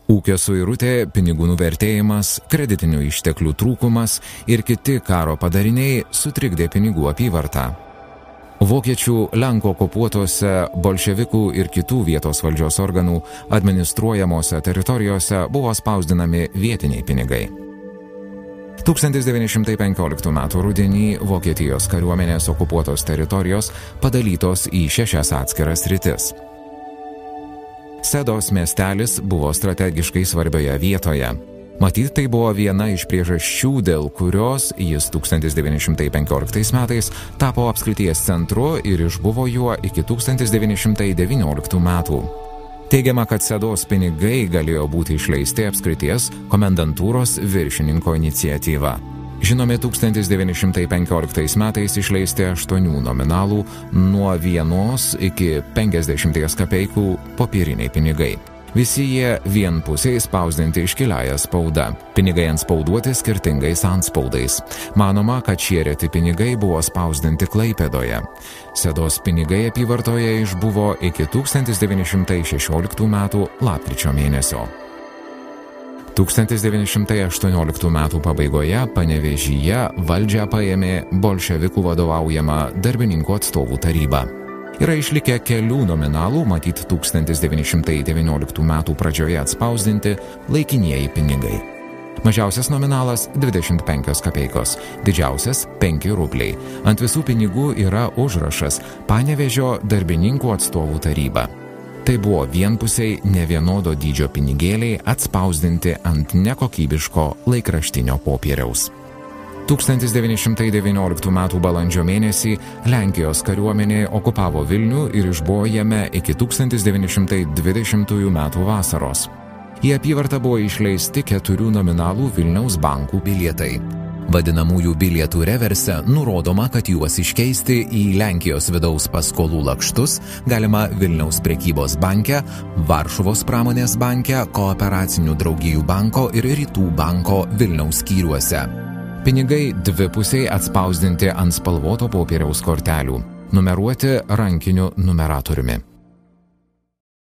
Ūkio suirutė, pinigų nuvertėjimas, kreditinių išteklių trūkumas ir kiti karo padariniai sutrikdė pinigų apyvartą. Vokiečių, Lenkų okupuotose, bolševikų ir kitų vietos valdžios organų administruojamose teritorijose buvo spausdinami vietiniai pinigai. 1915 m. rudenį Vokietijos kariuomenės okupuotos teritorijos padalytos į 6 atskiras sritis. Sedos miestelis buvo strategiškai svarbioje vietoje. Matyt, tai buvo viena iš priežasčių, dėl kurios jis 1915 metais tapo apskrities centru ir išbuvo juo iki 1919 metų. Teigiama, kad Sedos pinigai galėjo būti išleisti apskrities komendantūros viršininko iniciatyva. Žinomi 1915 metais išleisti 8 nominalų nuo 1 iki 50 kapeikų popieriniai pinigai. Visi jie vienpusiai spausdinti iškiliąją spaudą. Pinigai antspauduoti skirtingais antspaudais. Manoma, kad šie reti pinigai buvo spausdinti Klaipėdoje. Sedos pinigai apyvartoje išbuvo iki 1916 metų lapkričio mėnesio. 1918 metų pabaigoje Panevėžyje valdžią paėmė bolševikų vadovaujama darbininkų atstovų taryba. Yra išlikę kelių nominalų, matyt 1919 metų pradžioje atspausdinti laikinieji pinigai. Mažiausias nominalas 25 kapeikos, didžiausias 5 rubliai. Ant visų pinigų yra užrašas Panevėžio darbininkų atstovų taryba. Tai buvo vienpusiai nevienodo dydžio pinigėliai atspausdinti ant nekokybiško laikraštinio popieriaus. 1919 m. balandžio mėnesį Lenkijos kariuomenė okupavo Vilnių ir išbuvo jame iki 1920 m. vasaros. Į apyvartą buvo išleisti 4 nominalų Vilniaus bankų bilietai. Vadinamųjų bilietų reverse nurodoma, kad juos iškeisti į Lenkijos vidaus paskolų lakštus galima Vilniaus prekybos banke, Varšuvos pramonės banke, Kooperacinių draugijų banko ir Rytų banko Vilniaus skyriuose. Pinigai dvipusiai atspausdinti ant spalvoto popieriaus kortelių, numeruoti rankiniu numeratoriumi.